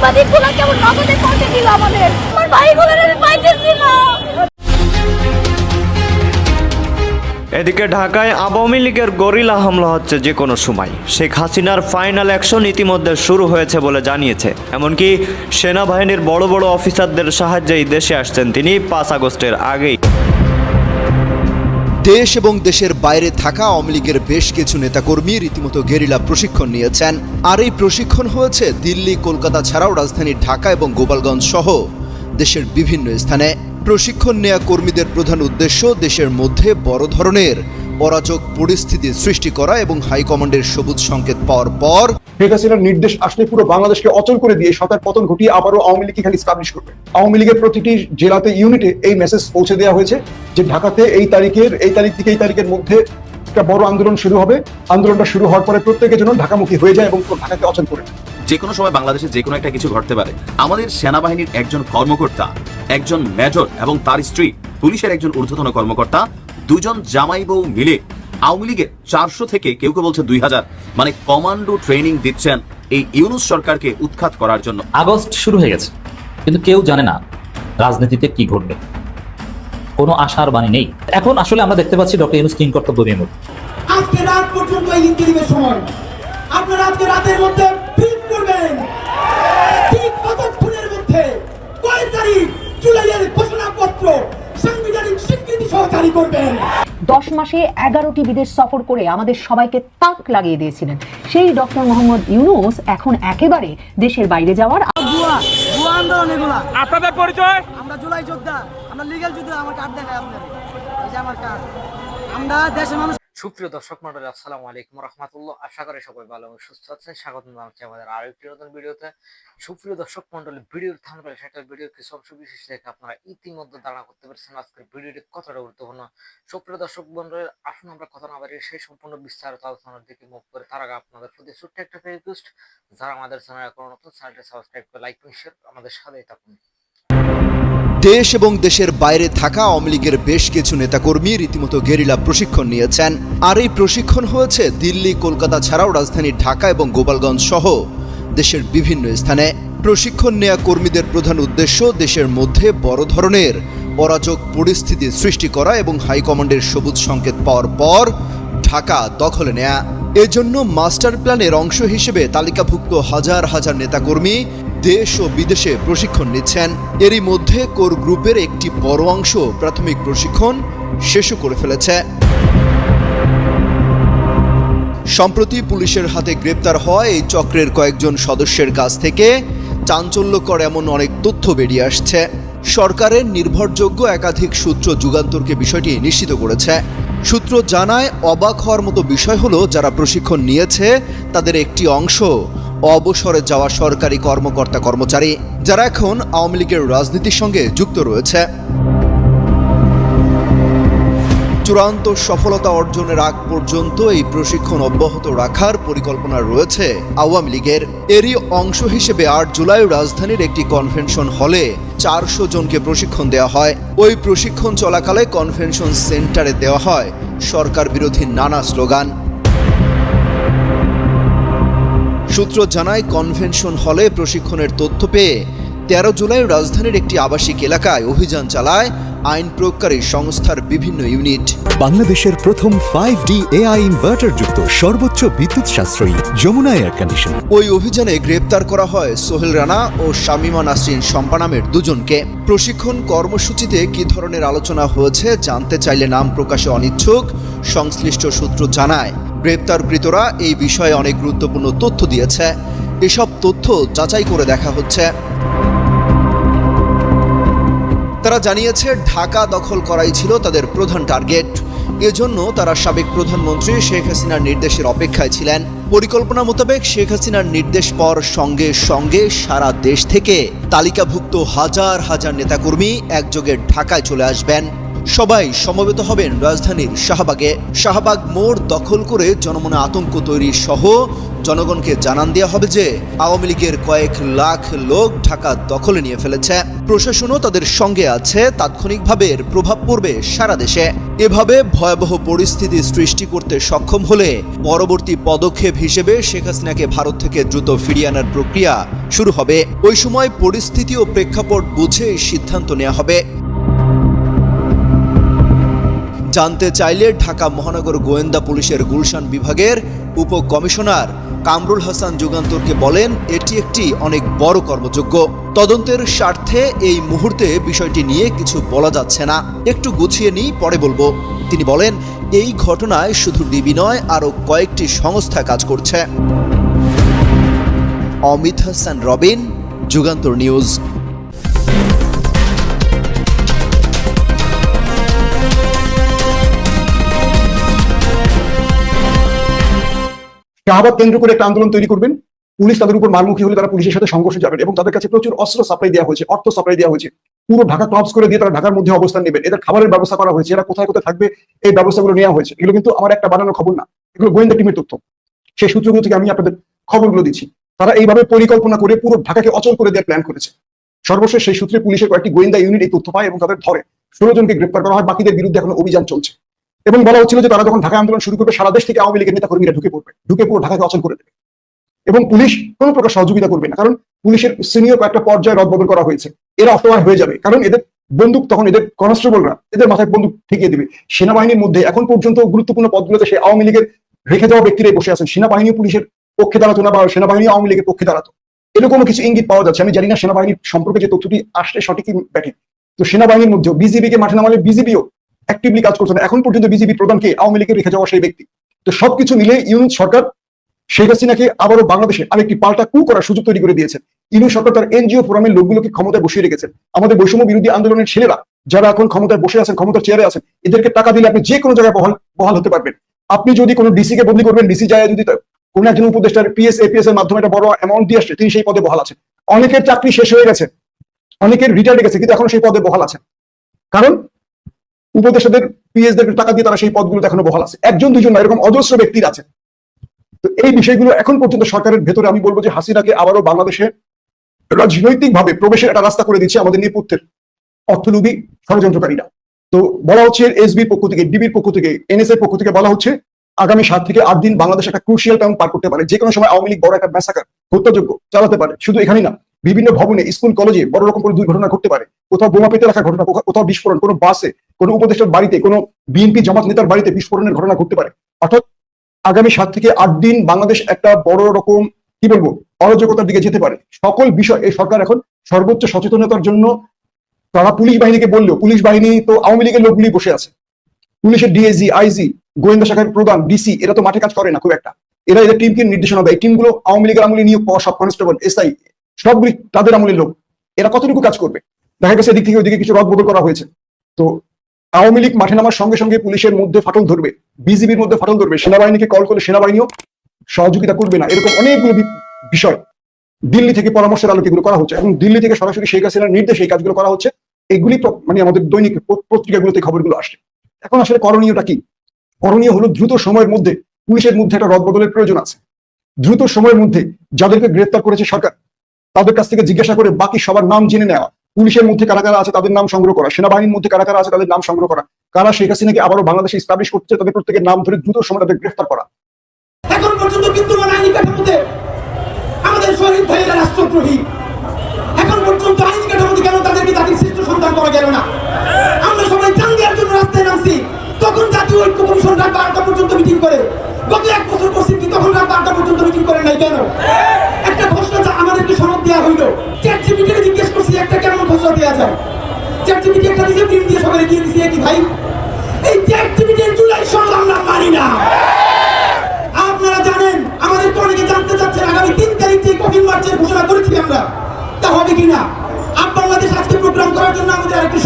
সাংবাদিকগুলো কেমন নগদে পৌঁছে দিল আমাদের, আমার ভাইগুলোর আমি পাইতেছি না। এদিকে ঢাকায় আওয়ামী লীগের গরিলা হামলা হচ্ছে যে কোনো সময়। শেখ হাসিনার ফাইনাল অ্যাকশন ইতিমধ্যে শুরু হয়েছে বলে জানিয়েছে। এমনকি সেনাবাহিনীর বড় বড় অফিসারদের সাহায্যেই দেশে আসছেন তিনি 5 আগস্টের আগেই। দেশ এবং দেশের বাইরে থাকা আওয়ামী লীগের বেশ কিছু নেতাকর্মী রীতিমতো গেরিলা প্রশিক্ষণ নিয়েছেন। আর এই প্রশিক্ষণ হয়েছে দিল্লি, কলকাতা ছাড়াও রাজধানী ঢাকা এবং গোপালগঞ্জ সহ দেশের বিভিন্ন স্থানে। প্রশিক্ষণ নেওয়া কর্মীদের প্রধান উদ্দেশ্য দেশের মধ্যে বড় ধরনের অরাজক পরিস্থিতি সৃষ্টি করা এবং হাইকমান্ডের সবুজ সংকেত পাওয়ার পর শেখ হাসিনার নির্দেশ আসলে পুরো বাংলাদেশকে অচল করে দিয়ে সরকার পতন ঘটিয়ে আবারও আওয়ামী লীগ এখানে স্টাবলিশ করবে। আওয়ামী লীগের প্রতিটি জেলাতে ইউনিটে এই মেসেজ পৌঁছে দেওয়া হয়েছে যে ঢাকাতে এই তারিখ থেকে এই তারিখের মধ্যে একটা বড় আন্দোলন শুরু হবে। আন্দোলনটা শুরু হওয়ার পরে প্রত্যেকের জন্য ঢাকামুখী হয়ে যায় এবং ঢাকাকে অচল করে দেয়। যে কোনো সময় বাংলাদেশে যে কোনো একটা কিছু ঘটতে পারে। আমাদের সেনাবাহিনীর একজন কর্মকর্তা, একজন মেজর এবং তার স্ত্রী, পুলিশের একজন ঊর্ধ্বতন কর্মকর্তা, দুজন জামাই বউ মিলে আওয়ামী লীগের 400 থেকে কেউ কেউ বলছে 2000 মানে কমান্ডো ট্রেনিং দিচ্ছেন এই ইউনূস সরকারকে উৎখাত করার জন্য। আগস্ট শুরু হয়ে গেছে, কিন্তু কেউ জানে না রাজনীতিতে কি ঘটবে, কোনো আশার বাণী নেই। এখন আসলে আমরা দেখতে পাচ্ছি ডক্টর ইউনূস কিং কর্তব্য বিমূঢ়। আজকে রাত পর্যন্ত এই ইন্টারিমের সময় আপনারা আজকে রাতের মধ্যে ব্রিফ করবেন ঠিক কতক্ষণের মধ্যে কয় তারিখ জুলাইয়ের ঘোষণাপত্র সাংবিধানিক স্বীকৃতি সহ জারি করবেন। 10 মাসে 11টি বিদেশ সফর করে আমাদের সবাইকে তাক লাগিয়ে দিয়েছিলেন সেই ডক্টর মোহাম্মদ ইউনূস এখন একেবারে দেশের বাইরে যাওয়ার আন্দোলন এগুলা আপনাদের পরিচয়, আমরা জুলাই যোদ্ধা, আমরা লিগ্যাল যোদ্ধা। আমার কার্ড দেখায় আপনাদের, এই যে আমার কার্ড। আমরা দেশের মানুষ। সুপ্রিয় দর্শক মণ্ডলী, আসসালামু আলাইকুম রাহমাতুল্লাহ। আশা করি সবাই ভালো এবং সুস্থ আছেন। স্বাগত জানাচ্ছি আমাদের আরো একটি নতুন ভিডিওতে। সুপ্রিয় দর্শক মণ্ডলী, ভিডিওর থাম্বনেল সেটা ভিডিওর কিছু অংশ বিশেষ দেখে আপনারা ইতিমধ্যে ধারণা করতে পারছেন আজকের ভিডিওটি কতটা গুরুত্বপূর্ণ। সুপ্রিয় দর্শক মণ্ডলী, আসুন আমরা কথা না বাড়িয়ে সেই সম্পূর্ণ বিস্তারিত আলোচনার দিকে মুভ করে তার আগে আপনাদের প্রতি ছোট্ট একটা রিকোয়েস্ট, যারা আমাদের চ্যানেল এখনো নতুন, চ্যানেলটি সাবস্ক্রাইব করে লাইক করে শেয়ার আমাদের সাথেই থাকুন। দেশ এবং দেশের বাইরে থাকা আওয়ামী লীগের বেশ কিছু নেতাকর্মী রীতিমতো গেরিলা প্রশিক্ষণ নিয়েছেন। আর এই প্রশিক্ষণ হয়েছে দিল্লি, কলকাতা ছাড়াও রাজধানী ঢাকা এবং গোপালগঞ্জ সহ দেশের বিভিন্ন স্থানে। প্রশিক্ষণ নেওয়া কর্মীদের প্রধান উদ্দেশ্য দেশের মধ্যে বড় ধরনের অরাজক পরিস্থিতি সৃষ্টি করা এবং হাইকমান্ডের সবুজ সংকেত পাওয়ার পর ঢাকা দখলে নেয়া। এজন্য মাস্টার প্ল্যানের অংশ হিসেবে তালিকাভুক্ত হাজার হাজার নেতাকর্মী দেশ ও বিদেশে প্রশিক্ষণ নিচ্ছেন। এরই মধ্যে কোর গ্রুপের একটি বড় অংশ প্রাথমিক প্রশিক্ষণ শেষও করে ফেলেছে। সম্প্রতি পুলিশের হাতে গ্রেপ্তার হওয়া এই চক্রের কয়েকজন সদস্যের কাছ থেকে চাঞ্চল্যকর এমন অনেক তথ্য বেরিয়ে আসছে। সরকারের নির্ভরযোগ্য একাধিক সূত্র যুগান্তরকে বিষয়টি নিশ্চিত করেছে। সূত্র জানায়, অবাক হওয়ার মতো বিষয় হলো, যারা প্রশিক্ষণ নিয়েছে তাদের একটি অংশ অবসরে যাওয়া সরকারি কর্মকর্তা কর্মচারী, যারা এখন আওয়ামী লীগের রাজনীতির সঙ্গে যুক্ত রয়েছে। চূড়ান্ত সফলতা অর্জনের আগ পর্যন্ত এই প্রশিক্ষণ অব্যাহত রাখার পরিকল্পনা রয়েছে আওয়ামী লীগের। এরই অংশ হিসেবে 8 জুলাই রাজধানীর একটি কনভেনশন হলে 400 জনকে প্রশিক্ষণ দেওয়া হয়। ওই প্রশিক্ষণ চলাকালে কনভেনশন সেন্টারে দেওয়া হয় সরকার বিরোধী নানা স্লোগান। সূত্র জানায়, কনভেনশন হলে প্রশিক্ষণের তথ্য পেয়ে 13 জুলাই রাজধানীর একটি আবাসিক এলাকায় অভিযান চালায় আইন প্রয়োগকারী সংস্থার বিভিন্ন ইউনিট। বাংলাদেশের প্রথম 5D AI ইনভার্টার যুক্ত সর্বোচ্চ বিদ্যুৎ সাশ্রয়ী যমুনা এয়ার কন্ডিশন। ওই অভিযানে গ্রেপ্তার করা হয় সোহেল রানা ও শামিমা নাসরিন শম্পা নামের দুজনকে। প্রশিক্ষণ কর্মসূচিতে কি ধরনের আলোচনা হয়েছে জানতে চাইলে নাম প্রকাশে অনিচ্ছুক সংশ্লিষ্ট সূত্র জানায়, গ্রেপ্তারকৃতরা এই বিষয়ে অনেক গুরুত্বপূর্ণ তথ্য দিয়েছে। এসব তথ্য যাচাই করে দেখা হচ্ছে। তারা জানিয়েছে, ঢাকা দখল করাই ছিল তাদের প্রধান টার্গেট। এজন্য তারা সাবেক প্রধানমন্ত্রী শেখ হাসিনার নির্দেশের অপেক্ষায় ছিলেন। পরিকল্পনা মোতাবেক শেখ হাসিনার নির্দেশ পাওয়ার সঙ্গে সঙ্গে সারা দেশ থেকে তালিকাভুক্ত হাজার হাজার নেতাকর্মী একযোগে ঢাকায় চলে আসবেন। সবাই সমবেত হবেন রাজধানীর শাহবাগে। শাহবাগ মোড় দখল করে জনমনে আতঙ্ক তৈরি সহ জনগণকে জানান দেওয়া হবে যে আওয়ামী লীগের কয়েক লাখ লোক ঢাকা দখলে নিয়ে ফেলেছে। প্রশাসনও তাদের সঙ্গে আছে, তাৎক্ষণিকভাবে এর প্রভাব পড়বে সারা দেশে। এভাবে ভয়াবহ পরিস্থিতি সৃষ্টি করতে সক্ষম হলে পরবর্তী পদক্ষেপ হিসেবে শেখ হাসিনাকে ভারত থেকে দ্রুত ফিরিয়ে আনার প্রক্রিয়া শুরু হবে। ওই সময় পরিস্থিতি ও প্রেক্ষাপট বুঝে সিদ্ধান্ত নেওয়া হবে। জানতে চাইলে ঢাকা মহানগর গোয়েন্দা পুলিশের গুলশান বিভাগের উপকমিশনার কামরুল হাসান যুগান্তরকে বলেন, এটি একটি অনেক বড় কর্মযজ্ঞ। তদন্তের স্বার্থে এই মুহূর্তে বিষয়টি নিয়ে কিছু বলা যাচ্ছে না, একটু গুছিয়ে নিই, পরে বলবো। তিনি বলেন, এই ঘটনায় শুধু ডিবি নয়, আরও কয়েকটি সংস্থা কাজ করছে। অমিত হাসান রবিন, যুগান্তর নিউজ। শাহবাগ কেন্দ্র করে একটা আন্দোলন তৈরি করবেন, পুলিশ তাদের উপর মারমুখী হলে তারা পুলিশের সাথে সংঘর্ষে যাবেন এবং তাদের কাছে প্রচুর অস্ত্র সাপ্লাই দেওয়া হয়েছে, অর্থ সাপ্লাই দেওয়া হয়েছে। পুরো ঢাকা ক্লবস করে দিয়ে তারা ঢাকার মধ্যে অবস্থান নেবেন। এদের খাবারের ব্যবস্থা করা হয়েছে, এরা কোথায় কোথায় থাকবে এই ব্যবস্থাগুলো নেওয়া হয়েছে। এগুলো কিন্তু আমার একটা বানানো খবর না, এগুলো গোয়েন্দা টিমের তথ্য। সেই সূত্রগুলো থেকে আমি আপনাদের খবরগুলো দিচ্ছি। তারা এইভাবে পরিকল্পনা করে পুরো ঢাকাকে অচল করে দেওয়ার প্ল্যান করেছে। সর্বশেষ সেই সূত্রে পুলিশের কয়েকটি গোয়েন্দা ইউনিট এই তথ্য পায় এবং তাদের ধরে 16 জনকে গ্রেপ্তার করা হয়। বাকিদের বিরুদ্ধে এখন অভিযান চলছে এবং বলা হচ্ছিল যে তারা যখন ঢাকা আন্দোলন শুরু করবে সারা দেশ থেকে আওয়ামী লীগের নেতা কর্মীরা ঢুকে পড়বে, ঢুকে পুরো ঢাকাকে অচল করে দেবে এবং পুলিশ কোনো প্রকার সহযোগিতা করবে না। কারণ পুলিশের সিনিয়র কয়েকটা পর্যায়ে রদবদল করা হয়েছে। এরা অসহায় হয়ে যাবে, কারণ এদের বন্দুক, তখন এদের কনস্টেবলরা এদের মাথায় বন্দুক ঠেকিয়ে দেবে। সেনাবাহিনীর মধ্যে এখন পর্যন্ত গুরুত্বপূর্ণ পদগুলোতে সেই আওয়ামী লীগের রেখে যাওয়া ব্যক্তিরাই বসে আছেন। সেনাবাহিনী পুলিশের পক্ষে দাঁড়াতো না বা সেনাবাহিনী আওয়ামী লীগের পক্ষে দাঁড়াতো, এরকম কিছু ইঙ্গিত পাওয়া যাচ্ছে। আমি জানি না সেনাবাহিনীর সম্পর্কে যে তথ্যটি আসলে সঠিকই ব্যাঠিক। তো সেনাবাহিনীর মধ্যে বিজিবিকে মাঠে নামালে বিজিবিও অ্যাক্টিভলি কাজ করছে না। এখন পর্যন্ত বিজিবি প্রধানকে আওয়ামী লীগের রেখে যাওয়া সেই ব্যক্তি। তো সবকিছু মিলে ইউনুস সরকার শেখ হাসিনাকে আবারও বাংলাদেশে আরেকটি পাল্টা কু করার সুযোগ তৈরি করে দিয়েছেন। ইউনুস সরকার তার এনজিও ফোরামের লোকগুলোকে ক্ষমতায় বসিয়ে রেখেছেন। আমাদের বৈষম্য বিরোধী আন্দোলনের ছেলেরা যারা এখন ক্ষমতায় বসে আছেন, ক্ষমতার চেয়ারে আছেন, এদেরকে টাকা দিলে আপনি যে কোনো জায়গায় বহাল হতে পারবেন। আপনি যদি কোনো ডিসি কে বদলি করবেন, ডিসি যায় যদি কোন একজন উপদেষ্টার পিএস এপিএস এর মাধ্যমে একটা বড় অ্যামাউন্ট দিয়ে আসছে, তিনি সেই পদে বহাল আছেন। অনেকের চাকরি শেষ হয়ে গেছে, অনেকের রিটায়ার্ড গেছে, কিন্তু এখন সেই পদে বহাল আছেন, কারণ উপদেষ্টাদের পিএস দের টাকা দিয়ে তারা সেই পদগুলোতে এখনো বহাল আছে। একজন দুজন না, এরকম অজস্র ব্যক্তির আছে। তো এই বিষয়গুলো এখন পর্যন্ত সরকারের ভেতরে আমি বলবো যে হাসিনাকে আবারও বাংলাদেশে রাজনৈতিকভাবে প্রবেশের একটা রাস্তা করে দিচ্ছে আমাদের নেপথ্যের অর্থলোভী ষড়যন্ত্রকারীরা। তো বলা হচ্ছে এসবির পক্ষ থেকে, ডিবির পক্ষ থেকে, এনএসএর পক্ষ থেকে বলা হচ্ছে আগামী 7 থেকে 8 দিন বাংলাদেশ একটা ক্রুশিয়াল টাইম পার করতে পারে। যে কোনো সময় আওয়ামী লীগ বড় একটা ম্যাসাকার, হত্যাযোগ্য চালাতে পারে। শুধু এখানেই না, বিভিন্ন ভবনে, স্কুল, কলেজে বড় রকম কোনো দুর্ঘটনা ঘটতে পারে। কোথাও বোমা পেতে রাখার ঘটনা, কোথাও বিস্ফোরণ, কোনো বাসে, কোনো উপদেষ্টার বাড়িতে, কোনো বিএনপি জামাত নেতার বাড়িতে বিস্ফোরণের ঘটনা ঘটতে পারে। অর্থাৎ আগামী 7 থেকে 8 দিন বাংলাদেশ একটা বড় রকম কি বলবো অরাজকতার দিকে যেতে পারে। সকল বিষয় এই সরকার এখন সর্বোচ্চ সচেতনতার জন্য তারা পুলিশ বাহিনীকে বললেও, পুলিশ বাহিনী তো আওয়ামী লীগের লোকগুলি বসে আছে। পুলিশের ডিএজি, আইজি, গোয়েন্দা শাখার প্রধান, ডিসি, এরা তো মাঠে কাজ করে না খুব একটা। এরা এদের টিমকে নির্দেশনা দেয়। টিমগুলো আওয়ামী লীগের আমলে নিয়োগ পাওয়া সব কনস্টেবল, এসআই সবগুলি তাদের আমলের লোক। এরা কতটুকু কাজ করবে? দেখা গেছে এদিক থেকে ওইদিকে কিছু রদবদল করা হয়েছে। তো আওয়ামী লীগ মাঠে নামার সঙ্গে সঙ্গে পুলিশের মধ্যে ফাটল ধরবে, বিজিবির মধ্যে ফাটল ধরবে, সেনাবাহিনীকে কল করলে সেনাবাহিনীও সহযোগিতা করবে না। এরকম অনেকগুলো বিষয় দিল্লি থেকে পরামর্শের আলোকে এগুলো করা হচ্ছে এবং দিল্লি থেকে সরাসরি শেখ হাসিনার নির্দেশে এই কাজগুলো করা হচ্ছে। এগুলি মানে আমাদের দৈনিক পত্রিকাগুলোতে খবরগুলো আসছে। এখন আসলে করণীয়টা কি? করণীয় হলো দ্রুত সময়ের মধ্যে পুলিশের মধ্যে একটা রদবদলের প্রয়োজন আছে। দ্রুত সময়ের মধ্যে যাদেরকে গ্রেফতার করেছে সরকার, তাদের কাছ থেকে জিজ্ঞাসা করে বাকি সবার নাম জেনে নেওয়া। পুলিশের মধ্যে কারা কারা আছে তাদের নাম সংগ্রহ করা, সেনাবাহিনীর মধ্যে কারা কারা আছে তাদের নাম সংগ্রহ করা, কারা শেখ হাসিনাকে আবারও বাংলাদেশে ইস্টাবলিশ করছে তাদের প্রত্যেকের নাম ধরে দ্রুত সময় তাদের গ্রেফতার করা। এখন পর্যন্ত বিদ্যমান আইনি কাঠামোতে আমাদের শহীদ ভাইয়েরা রাষ্ট্রদ্রোহী। এখন পর্যন্ত আইনি কাঠামোতে কেন তাদেরকে জাতির শ্রেষ্ঠ সন্তান করা গেল না? আমরা সবাই চান দেওয়ার জন্য রাস্তায় নামছি, তখন জাতীয় ঐক্য কমিশন রাত 12টা পর্যন্ত মিটিং করে। গত 1 বছর করছি কি তখন রাত 12টা পর্যন্ত মিটিং করেন নাই কেন? একটা ঘোষণা আমাদেরকে সনদ দেওয়া হইলো, চ্যাটজিপিটিকে জিজ্ঞেস করছি একটা কেমন ঘোষণা দেওয়া যায়। চ্যাটজিপিটি একটা দিয়েছে, প্রিন্ট দিয়ে সবাই দিয়ে দিয়েছে। কি ভাই, এই চ্যাটজিপিটির জুলাই সনদ আমরা মানি না। আপনারা জানেন, আমাদের অনেকে জানতে চাচ্ছেন আগামী 3 তারিখ থেকে কফিন মার্চের ঘোষণা করেছি আমরা, তা হবে কিনা? বাংলাদেশ আজকে প্রোগ্রাম করার জন্য আমাদের আরেকটি